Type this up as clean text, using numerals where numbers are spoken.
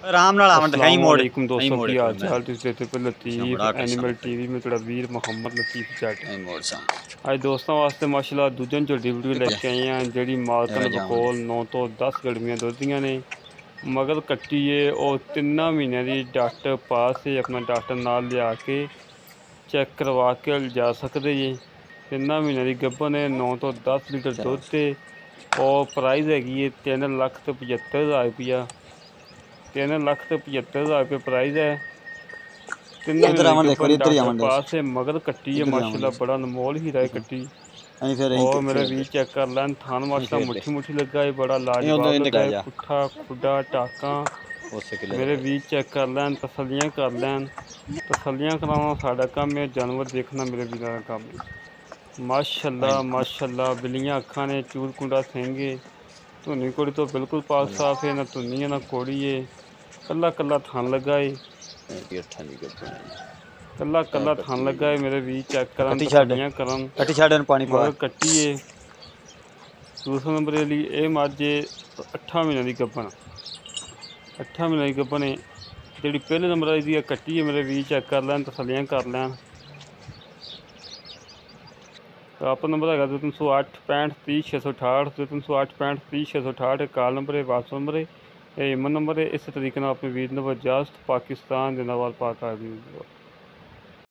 आराम नाल आवन दिखाई मोड़ अस्सलामुअलैकुम दोस्तों की हाल चाल तुम देखते पे लतीफ़ एनिमल टीवी में थोड़ा वीर मुहम्मद लतीफ़ जट आज दोस्तों वास्ते माशाल्लाह दूजन झोटी वीडियो लेके आए हैं जी मालकन बकोल 9 तो 10 गड़मियाँ दुधियाँ ने मगर कट्टी है और 3 महीनों की डॉक्टर पास है अपना डॉक्टर नाल लिया के चेक करवा के जा सकते जी 3 महीनों की गब्बन है 9 तो 10 लीटर दुध है और प्राइस हैगी है 3,75,000 रुपया 3,75,000 रुपये प्राइस है। 3 महीने के डॉक्टर पास है मगर कट्टी है माशाल्लाह बड़ा अनमोल हीरा है कट्टी। और मेरा वीर चेक कर लैन थान माशाल्लाह मुट्ठी मुट्ठी लगा है बड़ा लाजवाब लगा है पुट्ठा खुडा टाका मेरे वीर चेक कर लैन तसलियाँ कर लैन तसलियाँ कराना साड़ा काम है जानवर देखना मेरे वीर का काम है। माशाल्लाह माशाल्लाह बिल्लियाँ अखा ने चूर कुंडा सेंगे धुनी कोड़ी तो बिल्कुल पाक साफ है ना धुनी है ना कोड़ी है कला कला थान लगा है कला कला थान लगा है मेरे भी चेक करन तसलियां करन मगर कट्टी है। दूसरे नंबर के लिए ये मझ 8 महीनों की गब्बन 8 महीनों की गब्बन है जी पहले नंबर की कट्टी है मेरे भी चेक कर लैन तसलियां कर लैन। तो आप नंबर है 308 65 30 668 308 65 30 668 कॉल नंबर है व्हाट्सएप नंबर है ईमेल नंबर है। इस तरीके अपने वीर नंबर जास्त पाकिस्तान जिंदाबाद पाक आर्मी।